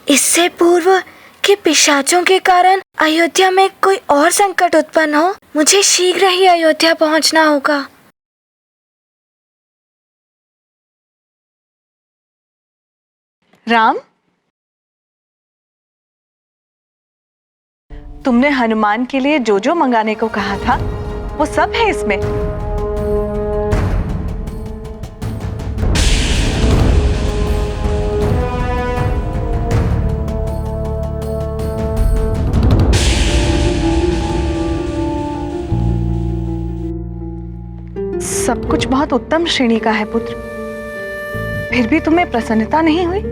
इससे पूर्व कि पिशाचों के कारण अयोध्या में कोई और संकट उत्पन्न हो, मुझे शीघ्र ही अयोध्या पहुंचना होगा। राम, तुमने हनुमान के लिए जो जो मंगाने को कहा था वो सब है इसमें। सब कुछ बहुत उत्तम श्रेणी का है पुत्र, फिर भी तुम्हें प्रसन्नता नहीं हुई?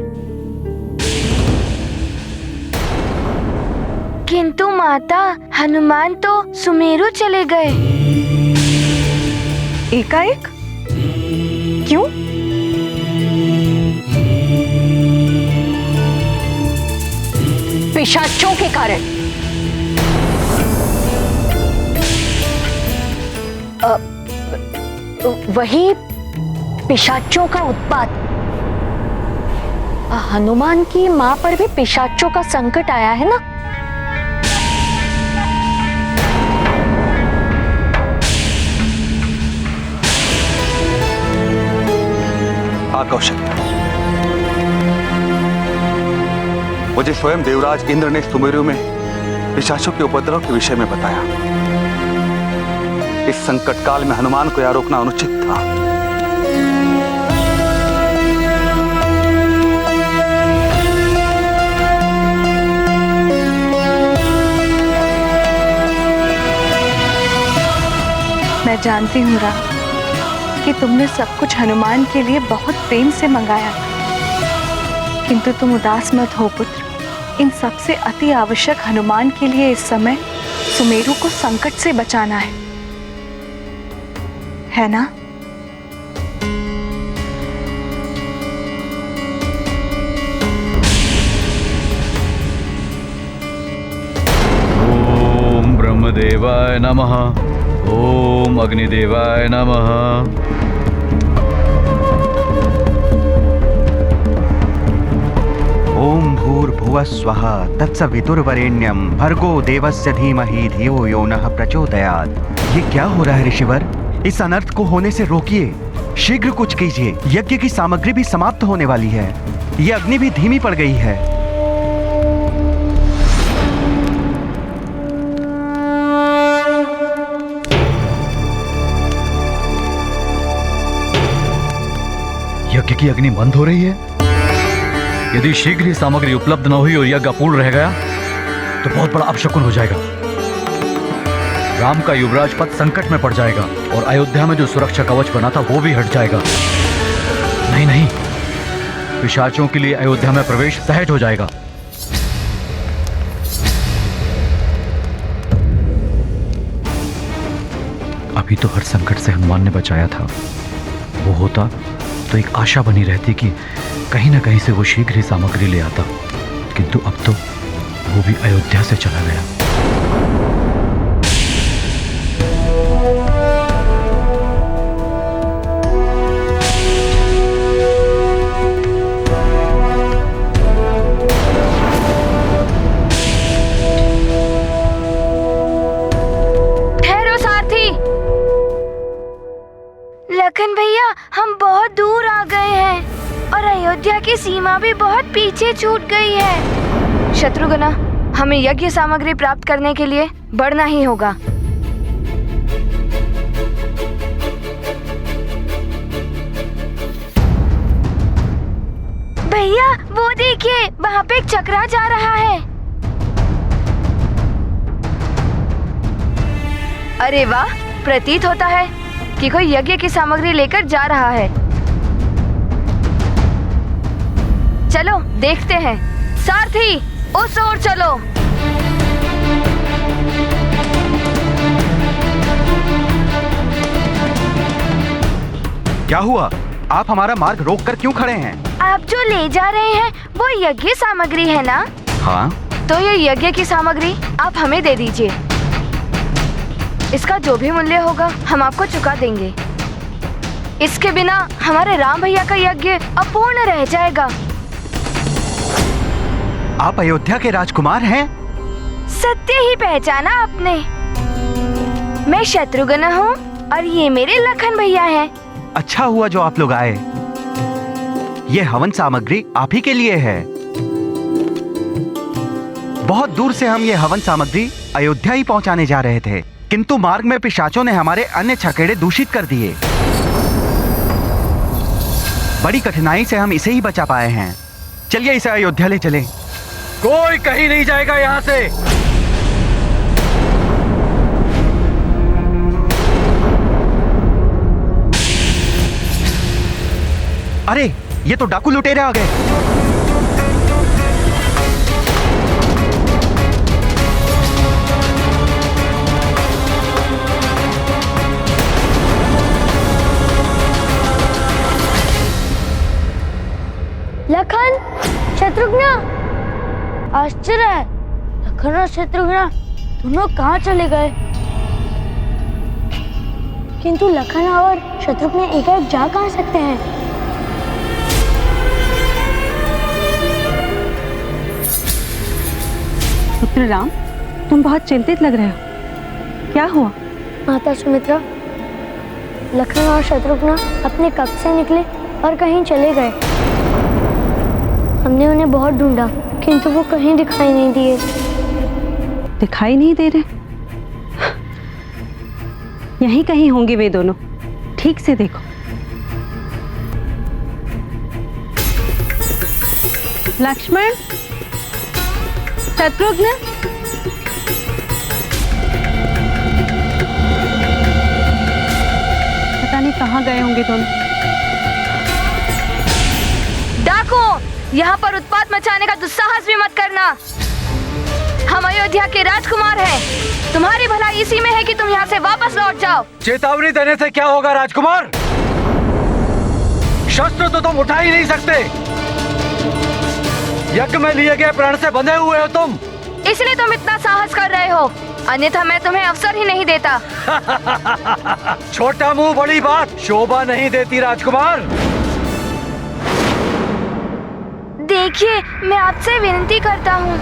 किंतु माता, हनुमान तो सुमेरु चले गए। एकाएक? क्यों? पिशाचों के कारण। वही पिशाचों का उत्पात। हनुमान की मां पर भी पिशाचों का संकट आया है ना। हाँ कौशल्या, मुझे स्वयं देवराज इंद्र ने सुमेरु में पिशाचों के उपद्रव के विषय में बताया। इस संकट काल में हनुमान को यह रोकना अनुचित था। मैं जानती हूँ राम कि तुमने सब कुछ हनुमान के लिए बहुत प्रेम से मंगाया, किंतु तुम उदास मत हो पुत्र। इन सबसे अति आवश्यक हनुमान के लिए इस समय सुमेरु को संकट से बचाना है ना? ओम ब्रह्मदेवाय नमः। ओम अग्निदेवाय नमः। ओम भूर्भुवः स्वः तत्सवितुर्वरेण्यं भर्गो देवस्य धीमहि धियो यो नः प्रचोदयात्। ये क्या हो रहा है ऋषिवर? इस अनर्थ को होने से रोकिए, शीघ्र कुछ कीजिए। यज्ञ की सामग्री भी समाप्त होने वाली है, ये अग्नि भी धीमी पड़ गई है। यज्ञ की अग्नि बंद हो रही है। यदि शीघ्र ही सामग्री उपलब्ध न हुई और यज्ञ अपूर्ण रह गया तो बहुत बड़ा अपशकुन हो जाएगा। राम का युवराज पद संकट में पड़ जाएगा और अयोध्या में जो सुरक्षा कवच बना था वो भी हट जाएगा। नहीं नहीं, पिशाचों के लिए अयोध्या में प्रवेश सहज हो जाएगा। अभी तो हर संकट से हनुमान ने बचाया था। वो होता तो एक आशा बनी रहती कि कहीं ना कहीं से वो शीघ्र ही सामग्री ले आता, किंतु अब तो वो भी अयोध्या से चला गया। लखन भैया, हम बहुत दूर आ गए हैं और अयोध्या की सीमा भी बहुत पीछे छूट गई है। शत्रुघ्न, हमें यज्ञ सामग्री प्राप्त करने के लिए बढ़ना ही होगा। भैया वो देखिए, वहाँ पे एक चक्रा जा रहा है। अरे वाह, प्रतीत होता है कि कोई यज्ञ की सामग्री लेकर जा रहा है। चलो देखते हैं। सारथी, उस ओर चलो। क्या हुआ? आप हमारा मार्ग रोककर क्यों खड़े हैं? आप जो ले जा रहे हैं वो यज्ञ सामग्री है ना? हाँ। तो ये यज्ञ की सामग्री आप हमें दे दीजिए। इसका जो भी मूल्य होगा हम आपको चुका देंगे। इसके बिना हमारे राम भैया का यज्ञ अपूर्ण रह जाएगा। आप अयोध्या के राजकुमार हैं? सत्य ही पहचाना आपने। मैं शत्रुघ्न हूँ और ये मेरे लखन भैया हैं। अच्छा हुआ जो आप लोग आए। ये हवन सामग्री आप ही के लिए है। बहुत दूर से हम ये हवन सामग्री अयोध्या ही पहुंचाने जा रहे थे, किंतु मार्ग में पिशाचों ने हमारे अन्य छकेड़े दूषित कर दिए। बड़ी कठिनाई से हम इसे ही बचा पाए हैं। चलिए इसे अयोध्या ले चलें। कोई कहीं नहीं जाएगा यहाँ से। अरे ये तो डाकू लुटेरे आ गए। लखन, शत्रुघ्न, आश्चर्य है, लखन और शत्रुघ्न दोनों कहाँ चले गए? किंतु लखन और शत्रुघ्न एकाएक जा कहाँ सकते हैं? पुत्र राम, तुम बहुत चिंतित लग रहे हो। क्या हुआ? माता सुमित्रा, लखन और शत्रुघ्न अपने कक्ष से निकले और कहीं चले गए। हमने उन्हें बहुत ढूंढा, किंतु वो कहीं दिखाई नहीं दिए। दिखाई नहीं दे रहे? यहीं कहीं होंगे वे दोनों, ठीक से देखो। लक्ष्मण, शत्रुघ्न, पता नहीं कहाँ गए होंगे दोनों। डाकू, यहाँ पर उत्पात मचाने का दुस्साहस भी मत करना। हम अयोध्या के राजकुमार हैं। तुम्हारी भलाई इसी में है कि तुम यहाँ से वापस लौट जाओ। चेतावनी देने से क्या होगा राजकुमार? शस्त्र तो तुम उठा ही नहीं सकते। यज्ञ में लिए गए प्राण से बंधे हुए हो तुम। इसलिए तुम इतना साहस कर रहे हो, अन्यथा मैं तुम्हें अवसर ही नहीं देता। छोटा मुंह बड़ी बात शोभा नहीं देती राजकुमार। देखिए, मैं आपसे विनती करता हूँ,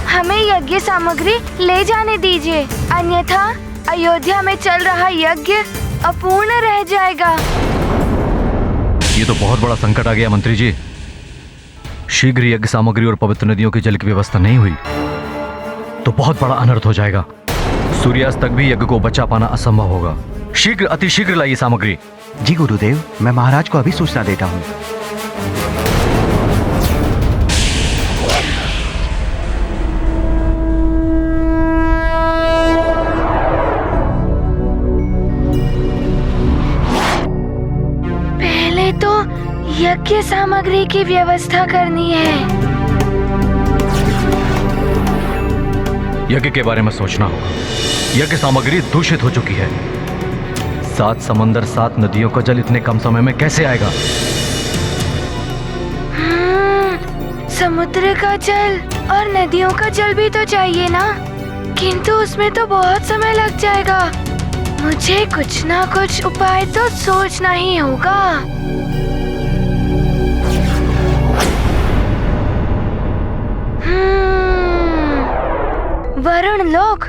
हमें यज्ञ सामग्री ले जाने दीजिए, अन्यथा अयोध्या में चल रहा यज्ञ अपूर्ण रह जाएगा। ये तो बहुत बड़ा संकट आ गया मंत्री जी। शीघ्र यज्ञ सामग्री और पवित्र नदियों की जल की व्यवस्था नहीं हुई तो बहुत बड़ा अनर्थ हो जाएगा। सूर्यास्त तक भी यज्ञ को बचा पाना असंभव होगा। शीघ्र, अतिशीघ्र लाइए सामग्री। जी गुरुदेव, मैं महाराज को अभी सूचना देता हूँ। पहले तो यज्ञ सामग्री की व्यवस्था करनी है। यज्ञ के बारे में सोचना होगा। यज्ञ सामग्री दूषित हो चुकी है। 7 समंदर 7 नदियों का जल इतने कम समय में कैसे आएगा? समुद्र का जल और नदियों का जल भी तो चाहिए ना, किंतु उसमें तो बहुत समय लग जाएगा। मुझे कुछ ना कुछ उपाय तो सोचना ही होगा। वरुण लोक,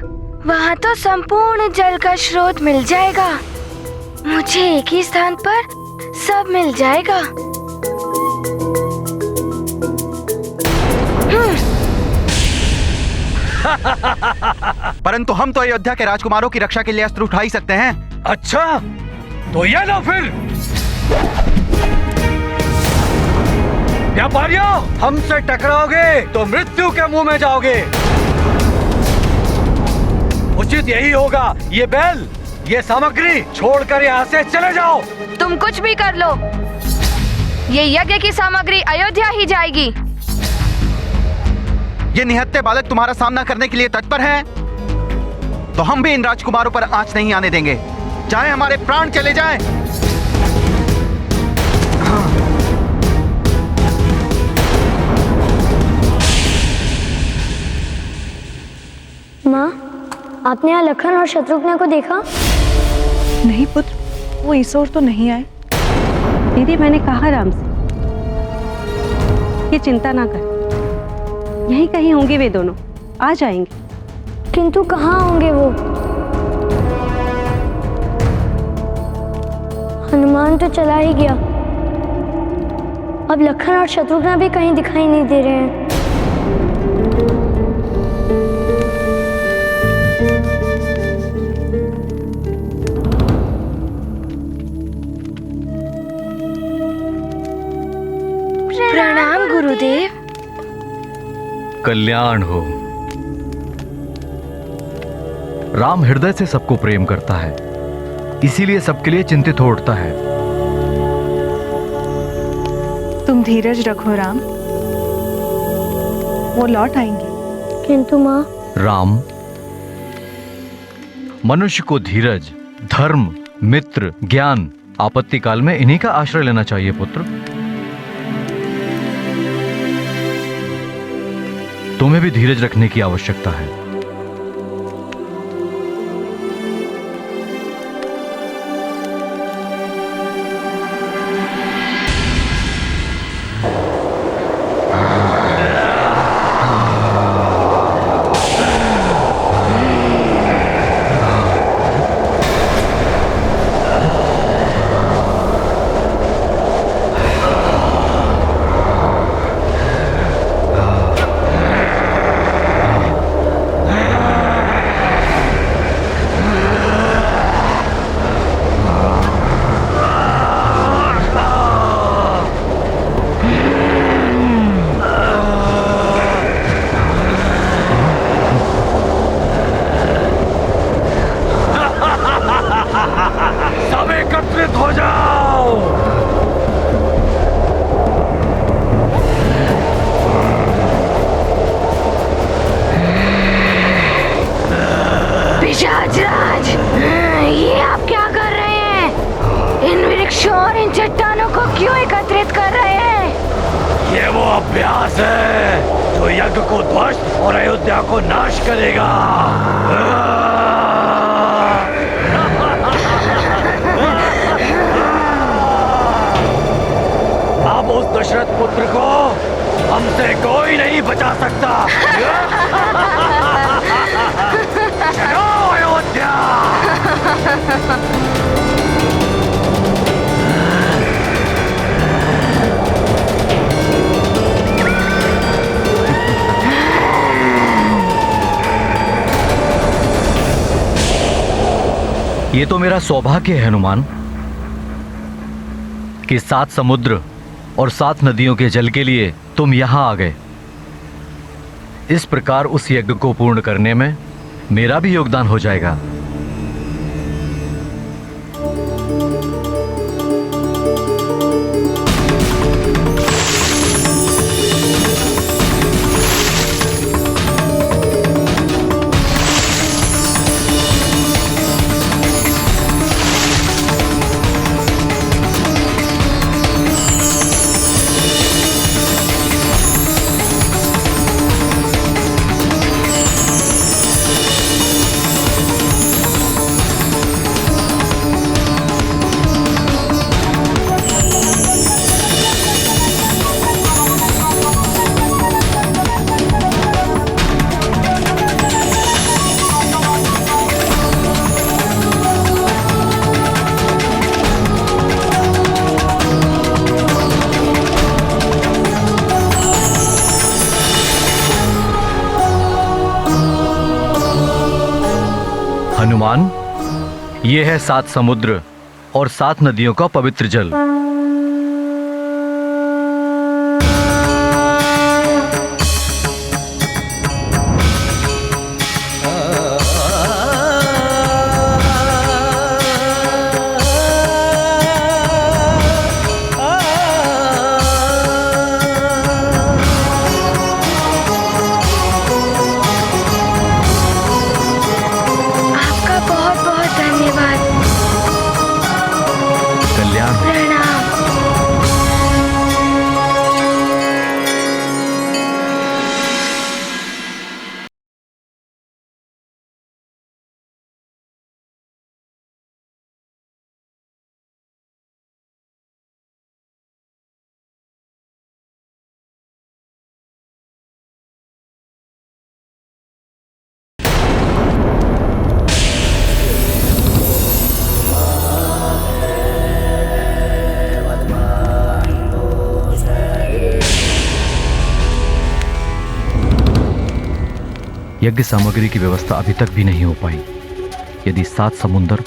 वहाँ तो संपूर्ण जल का स्रोत मिल जाएगा। मुझे एक ही स्थान पर सब मिल जाएगा। परंतु हम तो अयोध्या के राजकुमारों की रक्षा के लिए अस्त्र उठा ही सकते हैं। अच्छा, तो ये लो फिर। व्यापारियों, हमसे टकराओगे तो मृत्यु के मुंह में जाओगे। उचित यही होगा, ये बैल, ये सामग्री छोड़कर यहाँ से चले जाओ। तुम कुछ भी कर लो, ये यज्ञ की सामग्री अयोध्या ही जाएगी। ये निहत्थे बालक तुम्हारा सामना करने के लिए तत्पर हैं, तो हम भी इन राजकुमारों पर आंच नहीं आने देंगे, चाहे हमारे प्राण चले जाएं। माँ, आपने यहाँ लखन और शत्रुघ्न को देखा? नहीं पुत्र, वो इस ओर तो नहीं आए। दीदी, मैंने कहा राम से ये चिंता ना कर, यहीं कहीं होंगे वे दोनों, आ जाएंगे। किंतु कहाँ होंगे वो? हनुमान तो चला ही गया, अब लखन और शत्रुघ्न भी कहीं दिखाई नहीं दे रहे हैं। प्रणाम गुरुदेव। कल्याण हो। राम हृदय से सबको प्रेम करता है, इसीलिए सबके लिए चिंतित हो उठता है। तुम धीरज रखो राम, वो लौट आएंगे। किंतु माँ, राम, मनुष्य को धीरज, धर्म, मित्र, ज्ञान, आपत्ति काल में इन्हीं का आश्रय लेना चाहिए पुत्र। तुम्हें भी धीरज रखने की आवश्यकता है। सब एकत्रित हो जाओ। पिशाचराज, ये आप क्या कर रहे हैं? इन वृक्षों और इन चट्टानों को क्यों एकत्रित कर रहे हैं? ये वो अभ्यास है जो यज्ञ को ध्वस्त और अयोध्या को नाश करेगा। अब उस दशरथ पुत्र को हमसे कोई नहीं बचा सकता। चलो अयोध्या। ये तो मेरा सौभाग्य है हनुमान कि 7 समुद्र और 7 नदियों के जल के लिए तुम यहां आ गए। इस प्रकार उस यज्ञ को पूर्ण करने में मेरा भी योगदान हो जाएगा। हनुमान, ये है 7 समुद्र और 7 नदियों का पवित्र जल। आपका बहुत बहुत धन्यवाद। कल्याण हो। प्रणाम। यज्ञ सामग्री की व्यवस्था अभी तक भी नहीं हो पाई। यदि 7 समुंदर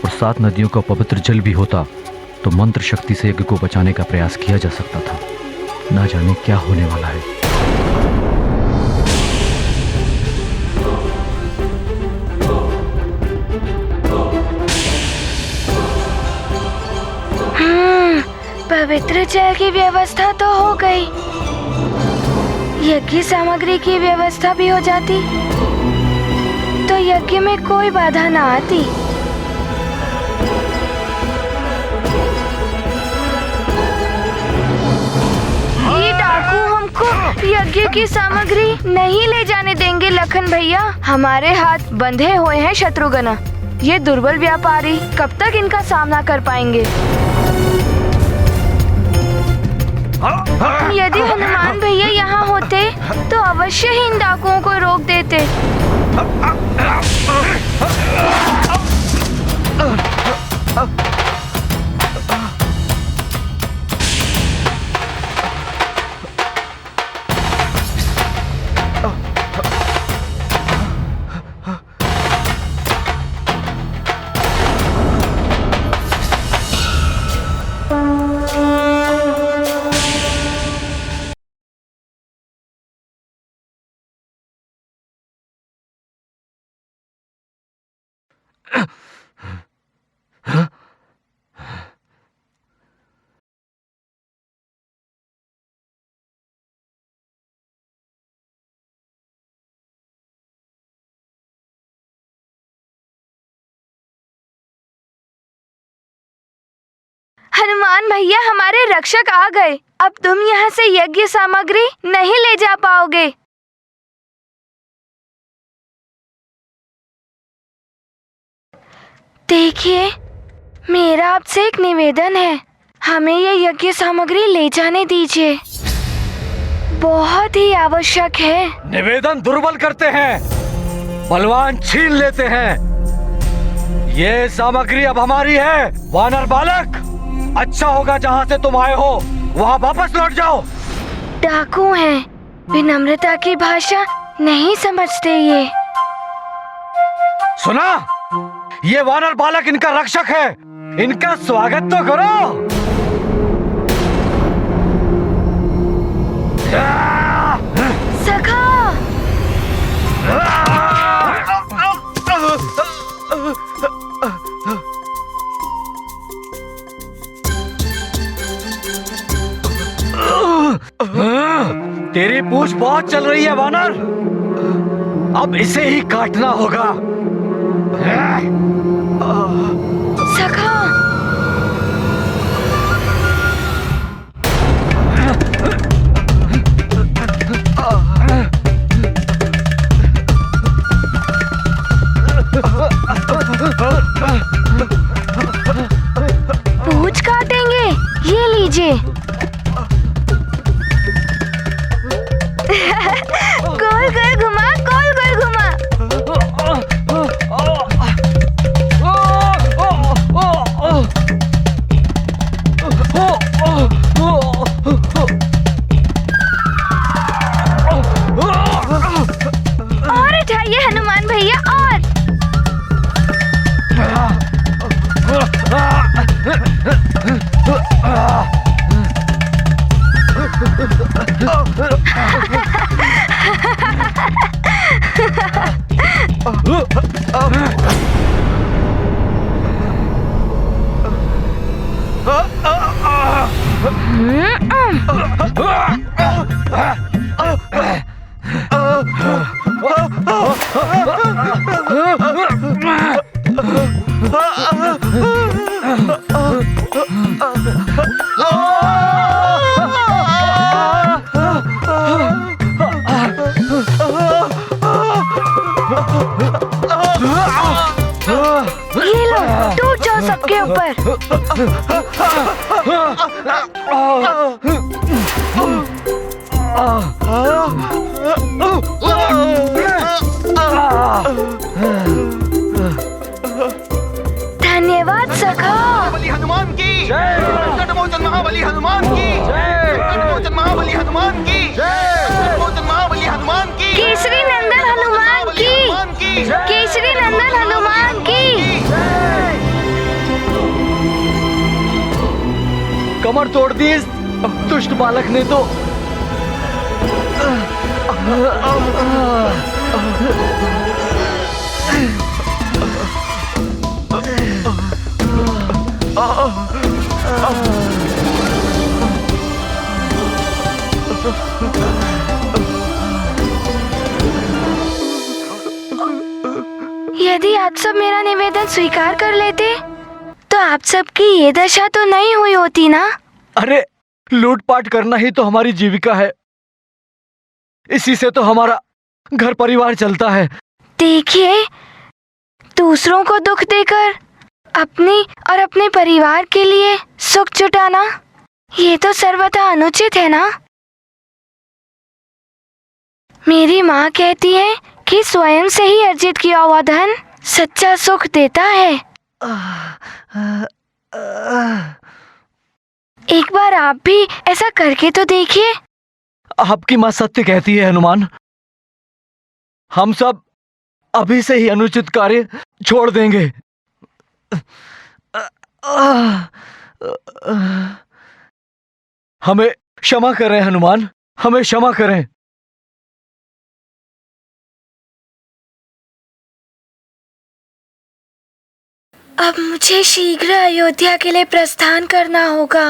और 7 नदियों का पवित्र जल भी होता तो मंत्र शक्ति से यज्ञ को बचाने का प्रयास किया जा सकता था। ना जाने क्या होने वाला है। पवित्र जल की व्यवस्था तो हो गई, यज्ञ सामग्री की व्यवस्था भी हो जाती तो यज्ञ में कोई बाधा ना आती। ये डाकू हमको यज्ञ की सामग्री नहीं ले जाने देंगे लखन भैया। हमारे हाथ बंधे हुए हैं शत्रुघ्न। ये दुर्बल व्यापारी कब तक इनका सामना कर पाएंगे? यदि हनुमान भैया यहाँ होते तो अवश्य ही इन डाकुओं को रोक देते। हनुमान भैया हमारे रक्षक आ गए। अब तुम यहाँ से यज्ञ सामग्री नहीं ले जा पाओगे। देखिए, मेरा आपसे एक निवेदन है, हमें ये यज्ञ सामग्री ले जाने दीजिए, बहुत ही आवश्यक है। निवेदन दुर्बल करते हैं, बलवान छीन लेते हैं। ये सामग्री अब हमारी है। वानर बालक, अच्छा होगा जहाँ से तुम आए हो वहाँ वापस लौट जाओ। डाकू हैं, विनम्रता की भाषा नहीं समझते ये। सुना, ये वानर बालक इनका रक्षक है, इनका स्वागत तो करो। सखा, तेरी पूंछ बहुत चल रही है वानर, अब इसे ही काटना होगा। सखा, पूंछ काटेंगे, ये लीजिए। गोल गोल घुमा, गोल गोल घुमा। और उठाइए हनुमान भैया, और ये लो, टूट जाओ सबके ऊपर। धन्यवाद सखा। महाबली हनुमान की जय। संकटमोचन महाबली हनुमान की जय। संकटमोचन महाबली हनुमान की जय। संकटमोचन महाबली हनुमान की केसरी नंदन हनुमान कमर तोड़ दी इस दुष्ट बालक ने तो। यदि आप सब मेरा निवेदन स्वीकार कर लेते तो आप सबकी ये दशा तो नहीं हुई होती ना। अरे लूटपाट करना ही तो हमारी जीविका है, इसी से तो हमारा घर परिवार चलता है। देखिए, दूसरों को दुख देकर अपनी और अपने परिवार के लिए सुख जुटाना ये तो सर्वथा अनुचित है ना। मेरी माँ कहती है कि स्वयं से ही अर्जित किया हुआ धन सच्चा सुख देता है। एक बार आप भी ऐसा करके तो देखिए। आपकी माँ सत्य कहती है हनुमान, हम सब अभी से ही अनुचित कार्य छोड़ देंगे। हमें क्षमा करें हनुमान, हमें क्षमा करें। अब मुझे शीघ्र अयोध्या के लिए प्रस्थान करना होगा।